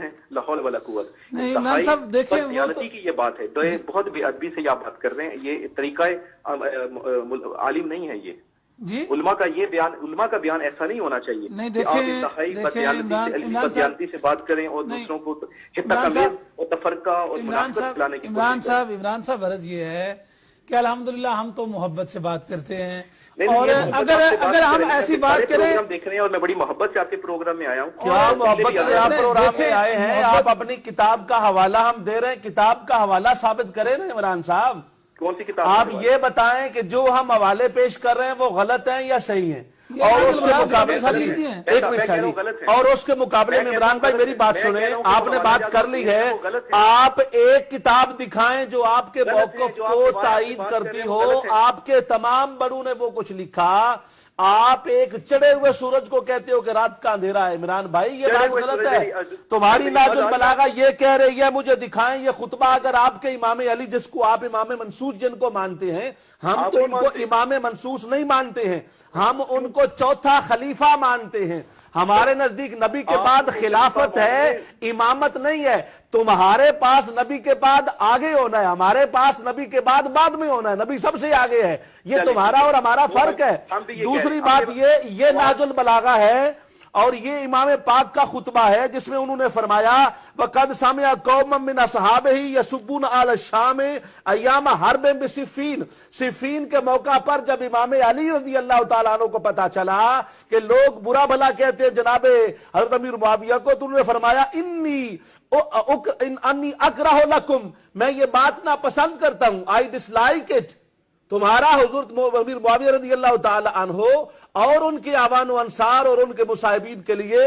ہیں لا حول ولا قوت. نہیں عمران صاحب دیکھیں وہ تو کی یہ بات ہے، بہت بے ادبی سے آپ بات کر رہے ہیں، یہ طریقہ عالم نہیں ہے. یہ جی علماء کا بیان ایسا نہیں ہونا چاہیے. نہیں کہ آپ دیکھیں انتہائی عمران بددیانتی سے بات کریں اور دوسروں کو تمیز اور تفرقہ اور منافقت پھیلانے کی کوشش کریں. عمران صاحب غرض یہ ہے کہ الحمدللہ ہم تو محبت سے بات کرتے ہیں، نہیں، اور اگر ہم ایسی بات کریں، پروگرام دیکھ رہے ہیں اور میں بڑی محبت سے آپ کے پروگرام میں آیا ہوں. کیا محبت سے آپ پروگرام میں آئے ہیں؟ محبت- آپ اپنی کتاب کا حوالہ ہم دے رہے ہیں، کتاب کا حوالہ ثابت کریں نا عمران صاحب. کون سی کتاب؟ آپ یہ بتائیں کہ جو ہم حوالے پیش کر رہے ہیں وہ غلط ہیں یا صحیح ہیں، اور اس کے مقابلے ایک منٹ سنیے، اور اس کے مقابلے میں عمران بھائی میری بات سنیں، آپ نے بات کر لی ہے، آپ ایک کتاب دکھائیں جو آپ کے موقف کو تائید کرتی ہو. آپ کے تمام بڑوں نے وہ کچھ لکھا، آپ ایک چڑھے ہوئے سورج کو کہتے ہو کہ رات کا اندھیرا ہے. عمران بھائی یہ بات غلط ہے. تمہاری ناج البلاغہ یہ کہہ رہی ہے، مجھے دکھائیں یہ خطبہ. اگر آپ کے امام علی جس کو آپ امام منصوص جن کو مانتے ہیں، ہم تو ان کو امام منصوص نہیں مانتے ہیں، ہم ان کو چوتھا خلیفہ مانتے ہیں. ہمارے نزدیک نبی کے بعد خلافت ہے، امامت نہیں ہے. تمہارے پاس نبی کے بعد آگے ہونا ہے، ہمارے پاس نبی کے بعد میں ہونا ہے. نبی سب سے آگے ہے، یہ تمہارا اور ہمارا فرق ہے. دوسری بات یہ ناج البلاغہ ہے اور یہ امام پاک کا خطبہ ہے جس میں انہوں نے فرمایا وَقَدْ سَمِعَ قَوْمًا مِّنْ أَصْحَابِهِ يَسُبُّونَ عَلَى الشَّامِ أَيَّامَ حَرْبٍ بِصِفِّينَ. صفین کے موقع پر جب امام علی رضی اللہ تعالیٰ عنہ کو پتا چلا کہ لوگ برا بھلا کہتے ہیں جناب حضرت امیر معاویہ کو، تو انہوں نے فرمایا انی اکرہ لکم، میں یہ بات ناپسند کرتا ہوں، I dislike it. تمہارا حضرت امیر معاویہ رضی اللہ تعالی عنہ اور ان کے آوان و انصار اور ان کے مصاحبین کے لیے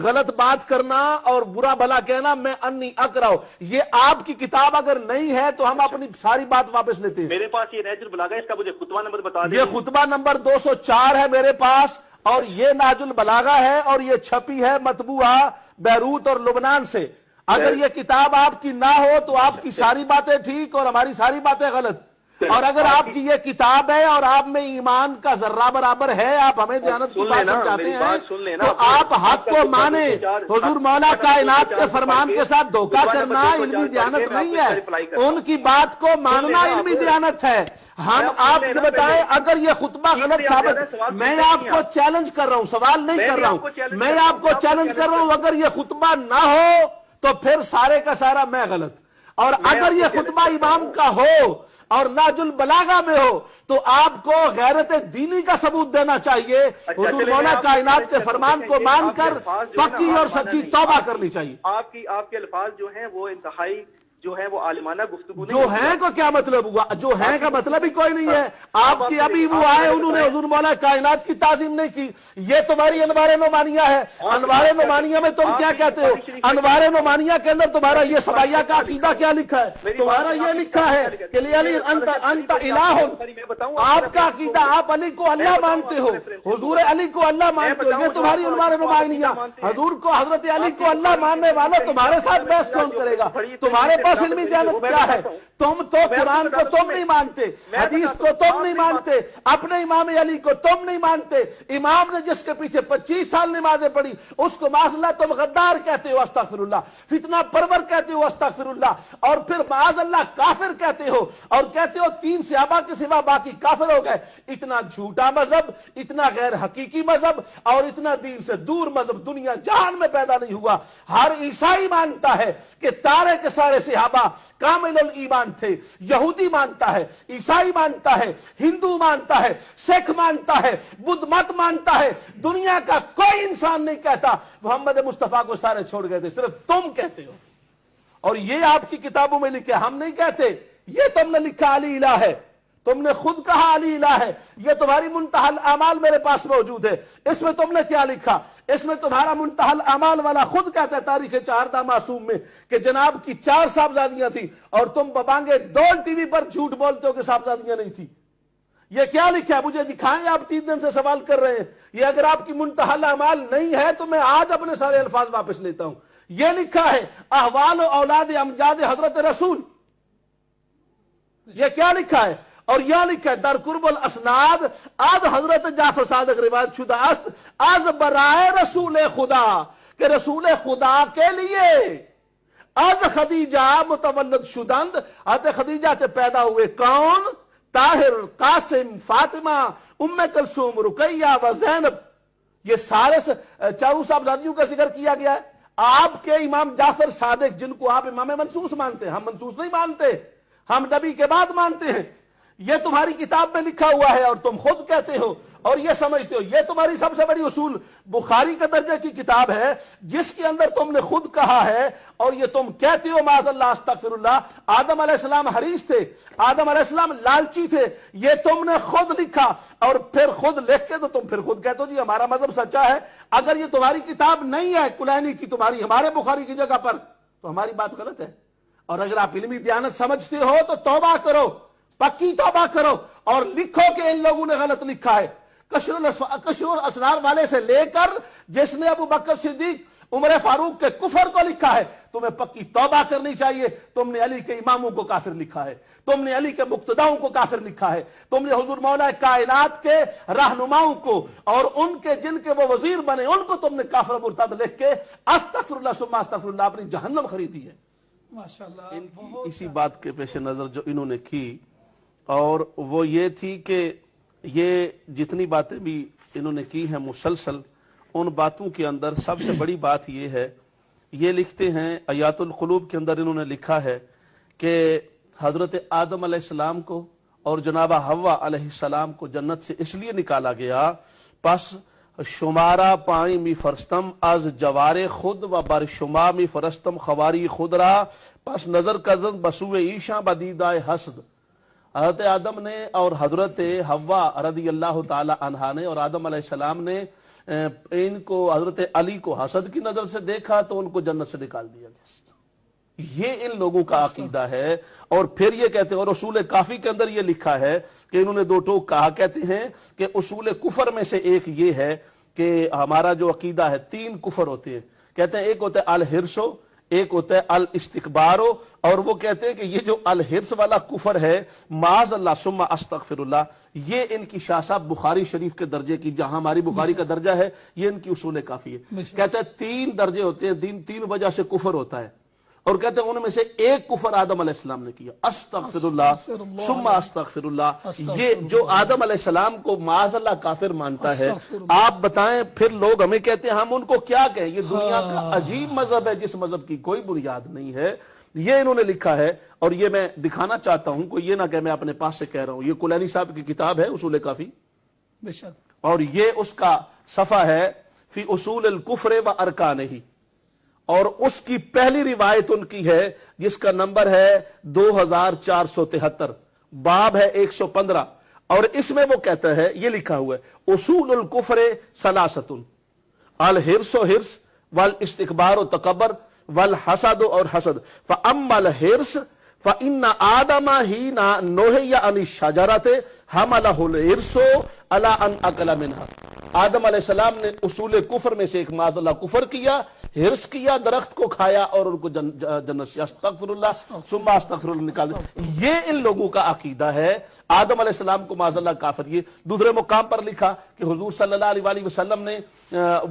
غلط بات کرنا اور برا بھلا کہنا، میں انی اکرہ. یہ آپ کی کتاب اگر نہیں ہے تو ہم اپنی ساری بات واپس لیتے ہیں. میرے پاس یہ ناج البلاغہ ہے، اس کا مجھے خطبہ نمبر بتا دیں. یہ خطبہ نمبر 204 ہے میرے پاس، اور یہ ناج البلاغہ ہے، اور یہ چھپی ہے مطبوعہ بیروت اور لبنان سے. اگر یہ کتاب آپ کی نہ ہو تو آپ کی ساری باتیں ٹھیک اور ہماری ساری باتیں غلط. اور اگر آپ کی یہ کتاب ہے اور آپ میں ایمان کا ذرہ برابر ہے، آپ ہمیں دیانت کی بات سمجھاتے ہیں، تو آپ حق کو مانیں. حضور مولا کائنات کے فرمان کے ساتھ دھوکہ کرنا علمی دیانت نہیں ہے، ان کی بات کو ماننا علمی دیانت ہے. ہم آپ کو بتائیں اگر یہ خطبہ غلط ثابت، میں آپ کو چیلنج کر رہا ہوں، سوال نہیں کر رہا ہوں، میں آپ کو چیلنج کر رہا ہوں، اگر یہ خطبہ نہ ہو تو پھر سارے کا سارا میں غلط. اور اگر یہ خطبہ امام کا ہو اور ناج البلاغہ میں ہو تو آپ کو غیرت دینی کا ثبوت دینا چاہیے. حضور مولا کائنات کے فرمان کو مان کر پکی اور سچی توبہ کرنی چاہیے. آپ کے الفاظ جو ہیں وہ انتہائی جو ہے وہ عالمانہ گفتگو جو ہیں کو کیا مطلب ہوا؟ جو ہیں کا مطلب ہی کوئی نہیں ہے. آپ کی ابھی وہ آئے انہوں نے حضور مولا کائنات کی تعظیم نہیں کی. یہ تمہاری انوار نعمانیہ ہے. انوار نعمانیہ میں تم کیا کہتے ہو؟ انوار نعمانیہ کے اندر تمہارا یہ سبائیہ کا عقیدہ کیا لکھا ہے؟ تمہارا یہ لکھا ہے کہ علی انت الہ. آپ کا عقیدہ، آپ علی کو اللہ مانتے ہو، حضور علی کو اللہ مانتے ہو، یہ تمہاری انوار نعمانیہ. حضور کو، حضرت علی کو اللہ ماننے والا تمہارے ساتھ بحث کون کرے گا؟ تمہارے پاس علمی دیانت کیا ہے؟ تم تو قرآن کو تم نہیں مانتے، حدیث کو تم نہیں مانتے، اپنے امام علی کو تم نہیں مانتے. امام نے جس کے پیچھے 25 سال نمازیں پڑھی اس کو معاذ اللہ تم غدار کہتے ہو، استغفر اللہ، فتنہ پرور کہتے ہو، استغفر اللہ، اور پھر معاذ اللہ کافر کہتے ہو، اور کہتے ہو 3 صحابہ کے سوا باقی کافر ہو گئے. اتنا جھوٹا مذہب، اتنا غیر حقیقی مذہب اور اتنا دین سے دور مذہب دنیا جہان میں پیدا نہیں ہوا. ہر عیسائی مانتا ہے کہ سارے کے سارے صحابہ کامل الایمان تھے. یہودی مانتا ہے، عیسائی مانتا ہے، ہندو مانتا ہے، سکھ مانتا ہے، بدھ مت مانتا ہے. دنیا کا کوئی انسان نہیں کہتا محمد مصطفیٰ کو سارے چھوڑ گئے تھے، صرف تم کہتے ہو. اور یہ آپ کی کتابوں میں لکھے، ہم نہیں کہتے. یہ تم نے لکھا علی الہ ہے، تم نے خود کہا علی الہ ہے. یہ تمہاری منتہی الاعمال میرے پاس موجود ہے. اس میں تم نے کیا لکھا؟ اس میں تمہارا منتہی الاعمال والا خود کہتا ہے تاریخ 4 معصوم میں کہ جناب کی 4 صاحبزادیاں تھیں، اور تم ببانگے ڈول ٹی وی پر جھوٹ بولتے ہو کہ صاحبزادیاں نہیں تھی. یہ کیا لکھا ہے؟ مجھے دکھائیں. آپ 3 دن سے سوال کر رہے ہیں. یہ اگر آپ کی منتہی الاعمال نہیں ہے تو میں آج اپنے سارے الفاظ واپس لیتا ہوں. یہ لکھا ہے احوال و اولاد امجاد حضرت رسول. یہ کیا لکھا ہے؟ اور یہ لکھا ہے در قرب الاسناد از حضرت جعفر صادق روایت شدہ است از برائے رسول خدا کہ رسول خدا کے لیے از خدیجہ متولد شدند، حضرت خدیجہ سے پیدا ہوئے کون؟ طاہر، قاسم، فاطمہ، ام کلثوم، رقیہ و زینب، یہ سارے چاروں صاحبزادیوں کا ذکر کیا گیا ہے۔ آپ کے امام جعفر صادق، جن کو آپ امام منصوص مانتے ہیں، ہم منصوص نہیں مانتے، ہم نبی کے بعد مانتے ہیں، یہ تمہاری کتاب میں لکھا ہوا ہے اور تم خود کہتے ہو اور یہ سمجھتے ہو، یہ تمہاری سب سے بڑی اصول بخاری کے درجے کی کتاب ہے جس کے اندر تم نے خود کہا ہے اور یہ تم کہتے ہو معاذ اللہ استغفر اللہ، آدم علیہ السلام حریص تھے، آدم علیہ السلام لالچی تھے، یہ تم نے خود لکھا اور پھر خود لکھ کے تو تم پھر خود کہتے ہو جی ہمارا مذہب سچا ہے۔ اگر یہ تمہاری کتاب نہیں ہے کلینی کی، تمہاری ہمارے بخاری کی جگہ پر، تو ہماری بات غلط ہے۔ اور اگر آپ علمی دیانت سمجھتے ہو تو توبہ کرو، پکی توبہ کرو اور لکھو کہ ان لوگوں نے غلط لکھا ہے۔ کشف الاسرار والے سے لے کر جس نے ابو بکر صدیق، عمر فاروق کے کفر کو لکھا ہے، تمہیں پکی توبہ کرنی چاہیے۔ تم نے علی کے اماموں کو کافر لکھا ہے، تم نے علی کے مقتداؤں کو کافر لکھا ہے، تم نے حضور مولا کائنات کے رہنماؤں کو اور ان کے جن کے وہ وزیر بنے ان کو تم نے کافر و مرتد لکھ کے استغفر اللہ ثم استغفر اللہ اپنی جہنم خریدی ہے۔ ماشاءاللہ، اسی بات کے پیش نظر جو انہوں نے کی اور وہ یہ تھی کہ یہ جتنی باتیں بھی انہوں نے کی ہیں مسلسل، ان باتوں کے اندر سب سے بڑی بات یہ ہے، یہ لکھتے ہیں آیات القلوب کے اندر انہوں نے لکھا ہے کہ حضرت آدم علیہ السلام کو اور جناب حوا علیہ السلام کو جنت سے اس لیے نکالا گیا، پس شمارا پائیں می فرستم از جوار خود و بر شما می فرستم خواری خود را، پس نظر کردن بسوء ایشاں بدیدہ حسد۔ حضرت آدم نے اور حضرت حوا رضی اللہ تعالی عنہا نے اور آدم علیہ السلام نے ان کو، حضرت علی کو حسد کی نظر سے دیکھا تو ان کو جنت سے نکال دیا گیا۔ یہ ان لوگوں کا عقیدہ ہے۔ اور پھر یہ کہتے ہیں، اور اصول کافی کے اندر یہ لکھا ہے کہ انہوں نے دو ٹوک کہا، کہتے ہیں کہ اصول کفر میں سے ایک یہ ہے کہ ہمارا جو عقیدہ ہے تین کفر ہوتے ہیں، کہتے ہیں ایک ہوتا ہے الحرسو، ایک ہوتا ہے الاستکبارو، اور وہ کہتے ہیں کہ یہ جو الحرس والا کفر ہے معاذ اللہ ثم استغفر اللہ، یہ ان کی شاہ صاحب بخاری شریف کے درجے کی، جہاں ہماری بخاری کا درجہ ہے یہ ان کی اصول کافی ہے۔ کہتے ہیں تین درجے ہوتے ہیں، تین وجہ سے کفر ہوتا ہے، اور کہتے ہیں ان میں سے ایک کفر آدم علیہ السلام نے کیا، استغفر اللہ ثم استغفر اللہ۔ یہ جو آدم علیہ السلام کو معاذ اللہ کافر مانتا ہے، آپ بتائیں پھر لوگ ہمیں کہتے ہیں ہم ان کو کیا کہیں؟ یہ دنیا کا عجیب مذہب ہے جس مذہب کی کوئی بنیاد نہیں ہے۔ یہ انہوں نے لکھا ہے اور یہ میں دکھانا چاہتا ہوں، کوئی یہ نہ کہ میں اپنے پاس سے کہہ رہا ہوں، یہ کلینی صاحب کی کتاب ہے اصول کافی، اور یہ اس کا صفحہ ہے فی اصول الکفر و ارکانہ، اور اس کی پہلی روایت ان کی ہے جس کا نمبر ہے 2473، باب ہے 115، اور اس میں وہ کہتا ہے، یہ لکھا ہوا ہے اصول الکفر ثلاثۃ، الحرص و حرص والاستکبار و تکبر والحسد اور حسد، فاما الحرص فإن آدم حين نهي عن الشجرة حمله الحرص على أن أكل منها۔ آدم علیہ السلام نے اصول کفر میں سے ایک معاذ اللہ کفر کیا، حرص کیا، درخت کو کھایا اور ان کو جنت سے استغفر اللہ ثم استغفر اللہ نکال دیا۔ یہ ان لوگوں کا عقیدہ ہے۔ آدم علیہ السلام کو معاذ اللہ کافر۔ یہ دوسرے مقام پر لکھا کہ حضور صلی اللہ علیہ وآلہ وسلم نے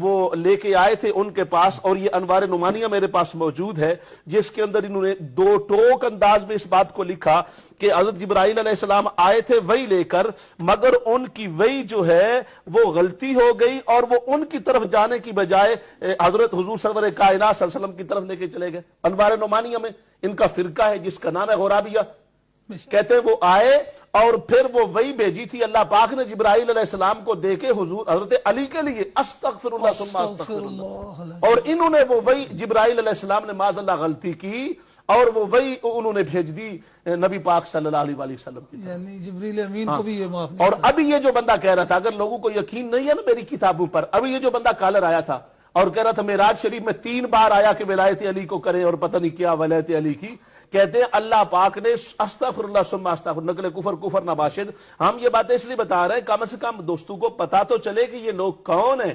وہ لے کے آئے تھے ان کے پاس، اور یہ انوار نعمانیہ میرے پاس موجود ہے جس کے اندر انہوں نے دو ٹوک انداز میں اس بات کو لکھا کہ حضرت جبرائیل علیہ السلام آئے تھے وحی لے کر، مگر ان کی وحی جو ہے وہ غلطی ہو گئی اور وہ ان کی طرف جانے کی بجائے حضرت حضور سرور کائنات صلی اللہ علیہ وسلم کی طرف لے کے چلے گئے۔ انوار نعمانیہ میں ان کا فرقہ ہے جس کا نام ہے غرابیہ، کہتے ہیں وہ آئے اور پھر وہ وحی بھیجی تھی اللہ پاک نے جبرائیل علیہ السلام کو دے کے حضور حضرت علی کے لیے استغفر اللہ ثم استغفر اللہ، اور انہوں نے وہ وحی جبرائیل علیہ السلام نے معاذ اللہ غلطی کی اور وہ وحی انہوں نے بھیج دی نبی پاک صلی اللہ علیہ وسلم کی، یعنی جبریل امین کو بھی یہ معاف نہیں۔ اور ابھی یہ جو بندہ کہہ رہا تھا، اگر لوگوں کو یقین نہیں ہے نا میری کتابوں پر، ابھی یہ جو بندہ کالر آیا تھا اور کہہ رہا تھا معراج شریف میں 3 بار آیا کہ ولایت علی کو کریں اور پتہ نہیں کیا ولایت علی کی، کہتے ہیں اللہ پاک نے استغفر اللہ ثم استغفر، نقل کفر نباشد۔ ہم یہ باتیں اس لیے بتا رہے ہیں کم سے کم دوستوں کو پتا تو چلے کہ یہ لوگ کون ہیں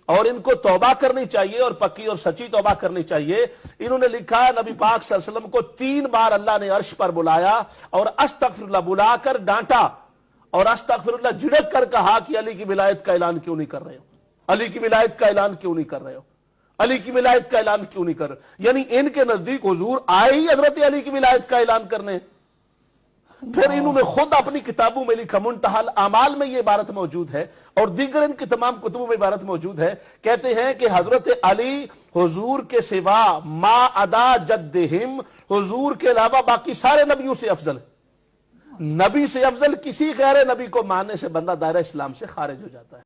اور ان کو توبہ کرنی چاہیے اور پکی اور سچی توبہ کرنی چاہیے۔ انہوں نے لکھا ہے نبی پاک صلی اللہ علیہ وسلم کو 3 بار اللہ نے عرش پر بلایا اور استغفر اللہ بلا کر ڈانٹا اور استغفر اللہ جھڑک کر کہا کہ علی کی ولایت کا اعلان کیوں نہیں کر رہے ہو، علی کی ولایت کا اعلان کیوں نہیں کر رہے ہو۔ علی کی ولایت کا اعلان کیوں نہیں کر؟ یعنی ان کے نزدیک حضور آئے ہی حضرت علی کی ولایت کا اعلان کرنے۔ پھر انہوں نے خود اپنی کتابوں میں لکھا، منتہی الاعمال میں یہ عبارت موجود ہے اور دیگر ان کی تمام کتبوں میں عبارت موجود ہے، کہتے ہیں کہ حضرت علی حضور کے سوا ما عدا جدہم، حضور کے علاوہ باقی سارے نبیوں سے افضل ہے۔ نبی سے افضل کسی غیر نبی کو ماننے سے بندہ دائرہ اسلام سے خارج ہو جاتا ہے۔